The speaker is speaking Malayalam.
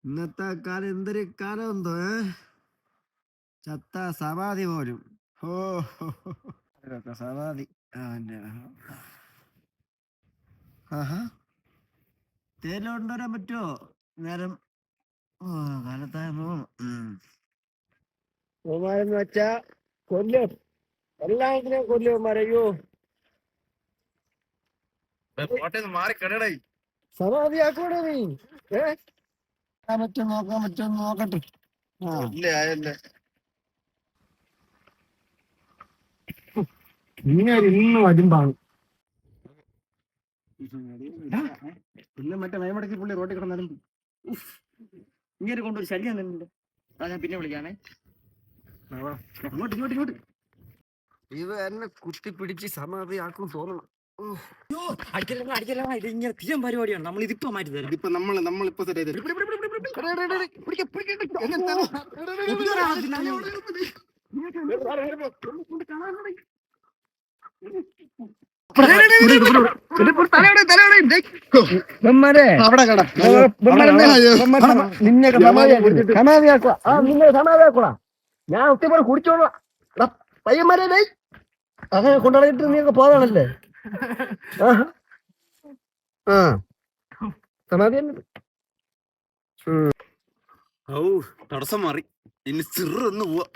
ഇന്നത്തെ കാലം എന്തൊരു കാലം എന്തോ ചത്ത സമാധി പോലും. ഓ സമാധി. ആഹാ, തേയില കൊണ്ടുവരാൻ പറ്റുമോ നേരം? കാലത്തായ പോമാരെന്ന് വെച്ചാ കൊല്ലും, എല്ലാത്തിനെയും കൊല്ലും. പറയൂ മാറി കിടടായി സമാധിയാക്കൂടെ നീ? നോക്കാൻ പറ്റുമോ നോക്കട്ടെ. ഇന്നും അടിമ്പാണ്. പിന്നെ മറ്റേ മയമടക്കി പുള്ളി റോട്ടിൽ കിടന്നാലും ഇങ്ങനെ കൊണ്ടൊരു ശല്യം തന്നില്ല. ഞാൻ പിന്നെ വിളിക്കാമേ. ഇങ്ങോട്ട് ഇവ എന്നെ കുത്തിപ്പിടിച്ച് സമാധിയാക്കും തോന്നണം. അടിക്കല ഇത് ഇങ്ങനെ തീയം പരിപാടിയാണ്. നമ്മൾ ഇതിപ്പോ മാറ്റി തരാം. ഇപ്പൊ നമ്മളിപ്പോ ഞാൻ ഒത്തിരി കുടിച്ചോളാം. പയ്യന്മാരെ അങ്ങനെ കൊണ്ടുപോയിട്ട് നീയൊക്കെ പോകാണല്ലേ? സമാധി തടസ്സം മാറി. ഇനി സിറൊന്ന് പോവാ.